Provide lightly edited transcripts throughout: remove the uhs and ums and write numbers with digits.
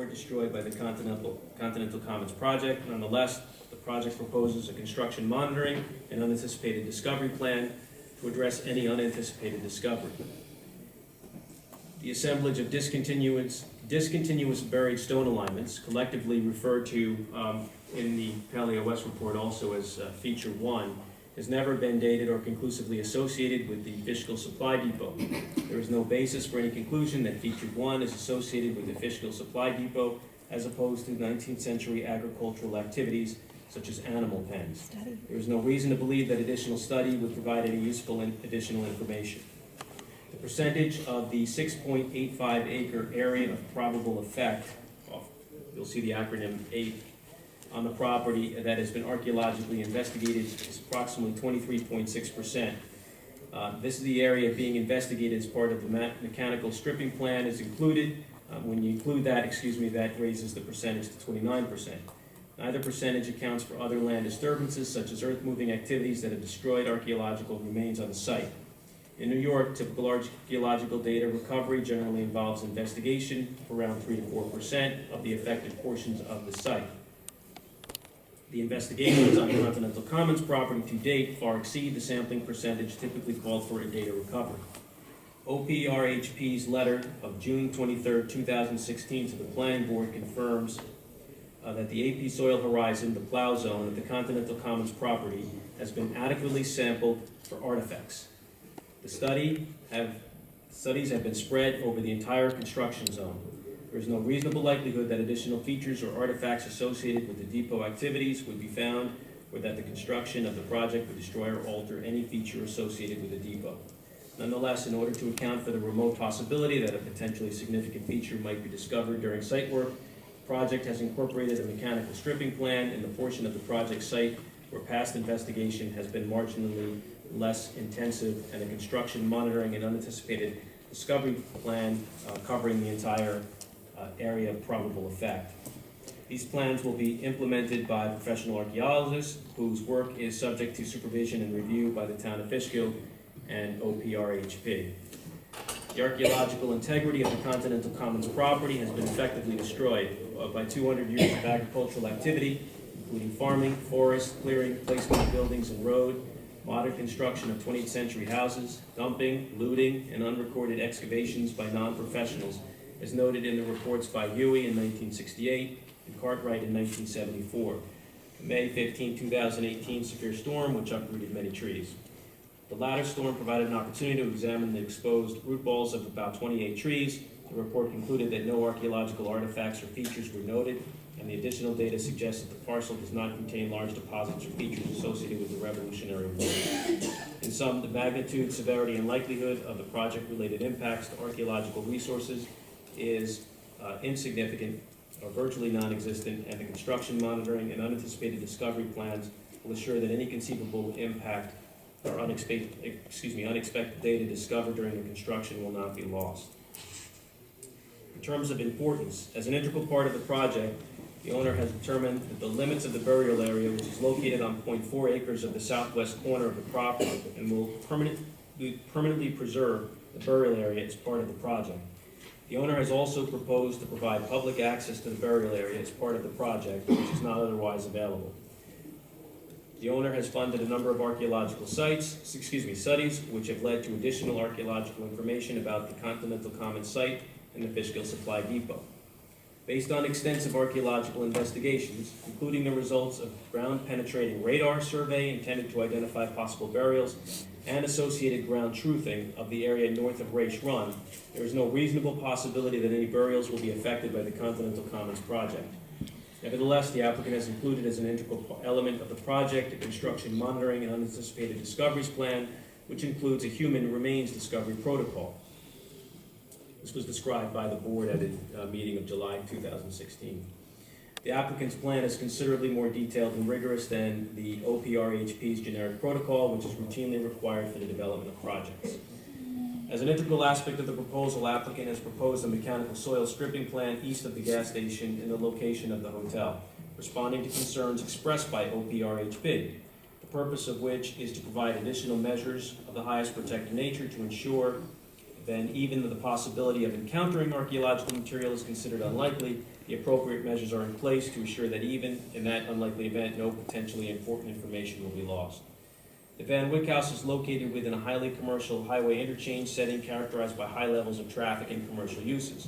or destroyed by the Continental Commons project. Nonetheless, the project proposes a construction monitoring and unanticipated discovery plan to address any unanticipated discovery. The assemblage of discontinuous buried stone alignments, collectively referred to in the Paleo West report also as Feature 1, has never been dated or conclusively associated with the Fishkill Supply Depot. There is no basis for any conclusion that Feature 1 is associated with the Fishkill Supply Depot as opposed to 19th century agricultural activities such as animal pens. There is no reason to believe that additional study would provide any useful additional information. The percentage of the 6.85 acre area of probable effect, you'll see the acronym 8, on the property that has been archaeologically investigated is approximately 23.6%. This is the area being investigated as part of the mechanical stripping plan is included. When you include that, that raises the percentage to 29%. Neither percentage accounts for other land disturbances such as earth-moving activities that have destroyed archaeological remains on the site. In New York, typical archaeological data recovery generally involves investigation of around 3 to 4% of the affected portions of the site. The investigations on Continental Commons property to date far exceed the sampling percentage typically called for in data recovery. OPRHP's letter of June 23, 2016 to the Planning Board confirms that the AP soil horizon, the plow zone of the Continental Commons property, has been adequately sampled for artifacts. The studies have been spread over the entire construction zone. There is no reasonable likelihood that additional features or artifacts associated with the depot activities would be found, or that the construction of the project would destroy or alter any feature associated with the depot. Nonetheless, in order to account for the remote possibility that a potentially significant feature might be discovered during site work, the project has incorporated a mechanical stripping plan in the portion of the project site where past investigation has been marginally less intensive, and a construction monitoring and unanticipated discovery plan covering the entire area of probable effect. These plans will be implemented by professional archaeologists whose work is subject to supervision and review by the town of Fishkill and OPRHP. The archaeological integrity of the Continental Commons property has been effectively destroyed by 200 years of agricultural activity, including farming, forest, clearing, placement of buildings and road, modern construction of 20th century houses, dumping, looting, and unrecorded excavations by non-professionals, as noted in the reports by Huey in 1968 and Cartwright in 1974. The May 15, 2018 severe storm, which uprooted many trees. The latter storm provided an opportunity to examine the exposed root balls of about 28 trees. The report concluded that no archaeological artifacts or features were noted, and the additional data suggests that the parcel does not contain large deposits or features associated with the Revolutionary War. In sum, the magnitude, severity, and likelihood of the project-related impacts to archaeological resources is insignificant or virtually non-existent, and the construction monitoring and unanticipated discovery plans will assure that any conceivable impact or unexpected data discovered during the construction will not be lost. In terms of importance, as an integral part of the project, the owner has determined that the limits of the burial area, which is located on 0.4 acres of the southwest corner of the property, and will permanently preserve the burial area as part of the project. The owner has also proposed to provide public access to the burial area as part of the project, which is not otherwise available. The owner has funded a number of archaeological studies, which have led to additional archaeological information about the Continental Commons site and the Fishkill Supply Depot. Based on extensive archaeological investigations, including the results of ground-penetrating radar survey intended to identify possible burials and associated ground truthing of the area north of Race Run, there is no reasonable possibility that any burials will be affected by the Continental Commons project. Nevertheless, the applicant has included as an integral element of the project a construction monitoring and unanticipated discoveries plan, which includes a human remains discovery protocol. This was described by the board at a meeting of July 2016. The applicant's plan is considerably more detailed and rigorous than the OPRHP's generic protocol, which is routinely required for the development of projects. As an integral aspect of the proposal, applicant has proposed a mechanical soil stripping plan east of the gas station in the location of the hotel, responding to concerns expressed by OPRHP, the purpose of which is to provide additional measures of the highest protected nature to ensure then even the possibility of encountering archaeological material is considered unlikely, the appropriate measures are in place to assure that even in that unlikely event, no potentially important information will be lost. The Van Wyck House is located within a highly commercial highway interchange setting characterized by high levels of traffic and commercial uses.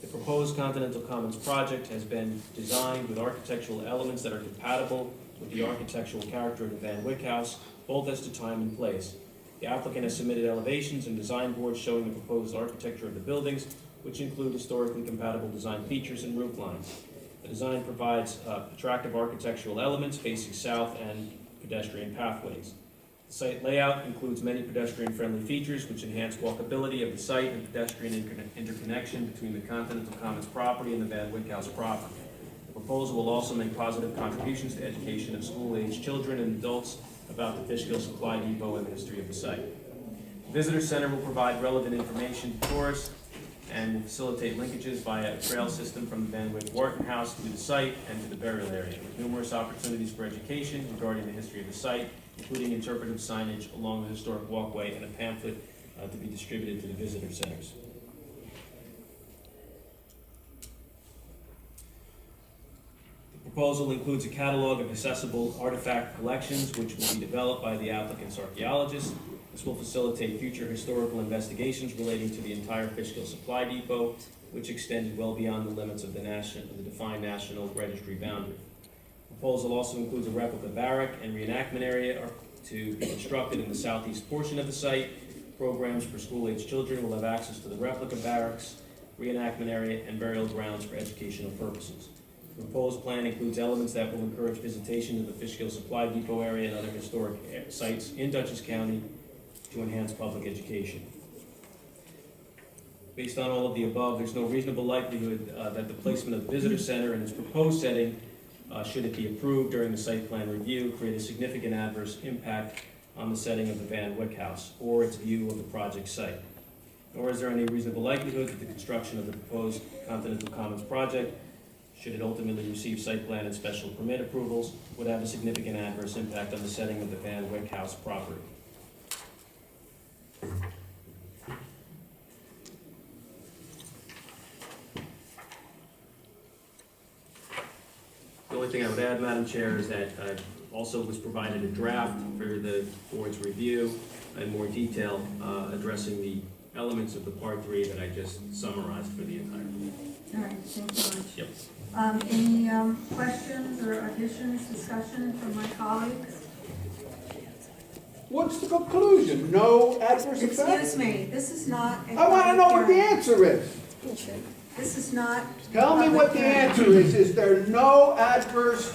The proposed Continental Commons project has been designed with architectural elements that are compatible with the architectural character of the Van Wyck House, both as to time and place. The applicant has submitted elevations and design boards showing the proposed architecture of the buildings, which include historically compatible design features and roof lines. The design provides attractive architectural elements facing south and pedestrian pathways. The site layout includes many pedestrian-friendly features which enhance walkability of the site and pedestrian interconnection between the Continental Commons property and the Van Wyck House proper. The proposal will also make positive contributions to education of school-aged children and adults about the Fishkill Supply Depot and the history of the site. The Visitor Center will provide relevant information to tourists and will facilitate linkages via a trail system from the Van Wyck Wharton House to the site and to the burial area, with numerous opportunities for education regarding the history of the site, including interpretive signage along the historic walkway and a pamphlet to be distributed to the visitor centers. The proposal includes a catalog of accessible artifact collections which will be developed by the applicant's archaeologists. This will facilitate future historical investigations relating to the entire Fishkill Supply Depot, which extended well beyond the limits of the defined National Registry boundary. The proposal also includes a replica barrack and reenactment area to be constructed in the southeast portion of the site. Programs for school-aged children will have access to the replica barracks, reenactment area, and burial grounds for educational purposes. The proposed plan includes elements that will encourage visitation of the Fishkill Supply Depot area and other historic sites in Dutchess County to enhance public education. Based on all of the above, there's no reasonable likelihood that the placement of the visitor center in its proposed setting, should it be approved during the site plan review, create a significant adverse impact on the setting of the Van Wyck House or its view of the project site. Nor is there any reasonable likelihood that the construction of the proposed Continental Commons project, should it ultimately receive site plan and special permit approvals, would have a significant adverse impact on the setting of the Van Wyck House property. The only thing I would add, Madam Chair, is that also was provided a draft for the board's review in more detail, addressing the elements of the Part 3 that I just summarized for the entire board. All right, thank you much. Yep. Any questions or additions, discussion from my colleagues? What's the conclusion? No adverse effect? Excuse me, this is not a I want to know what the public answer is. hearing. This is not. Tell me what the answer is. Is there no adverse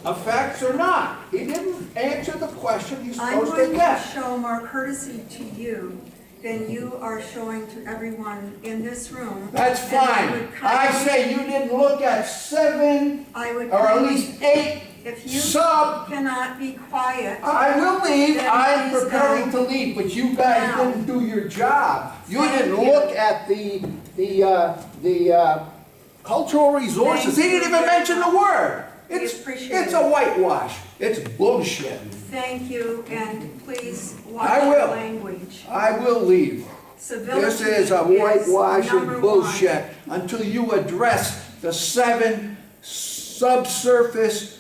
effects or not? He didn't answer the question he's I'm supposed going to to get. show more courtesy to you than you are showing to everyone in this room. That's And fine. I say you didn't look at 7 I would or at kindly- least 8 If you sub. cannot be quiet. I will leave. Then I'm please preparing go. to leave, but you guys Now. didn't do your job. You Thank didn't you. look at the cultural resources. Thank He didn't you even very mention the much. word. We It's appreciate it's it. a whitewash. It's bullshit. Thank you, and please watch I your will. language. I will leave. Civility This is a whitewash number and one. bullshit until you address the 7 subsurface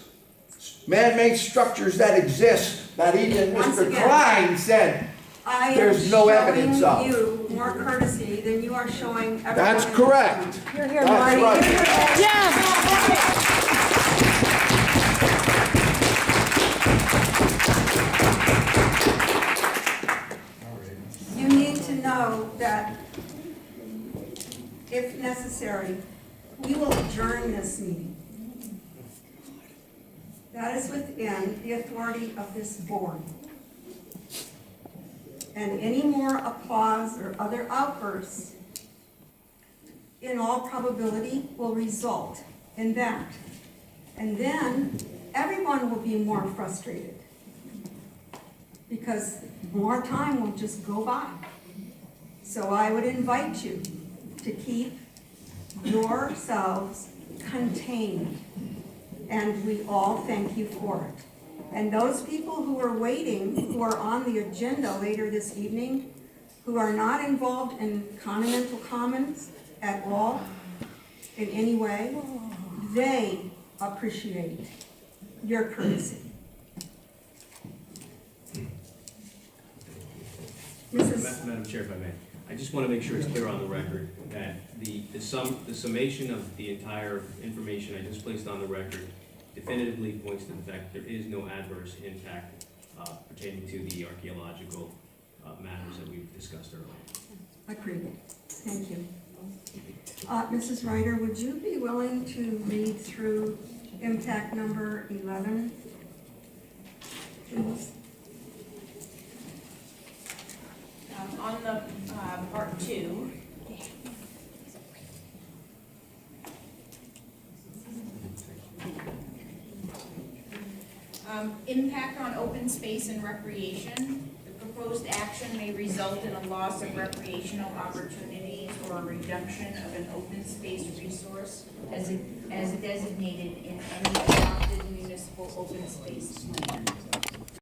man-made structures that exist that even Once Mr. again, Klein said I there's am no evidence of. showing you more courtesy than you are showing everyone. That's in this correct. room. You're here, That's Marty. right. You need to know that if necessary, we will adjourn this meeting. That is within the authority of this board. And any more applause or other outbursts, in all probability, will result in that. And then everyone will be more frustrated, because more time will just go by. So I would invite you to keep yourselves contained, and we all thank you for it. And those people who are waiting, who are on the agenda later this evening, who are not involved in Continental Commons at all, in any way, they appreciate your courtesy. Madam Chair, if I may, I just want to make sure it's clear on the record that the summation of the entire information I just placed on the record definitively points to the fact that there is no adverse impact pertaining to the archaeological matters that we've discussed earlier. Agreed. Thank you. Mrs. Ryder, would you be willing to read through impact number 11, please? On the part 2, impact on open space and recreation. The proposed action may result in a loss of recreational opportunities or a reduction of an open space resource as designated in any adopted municipal open space plan.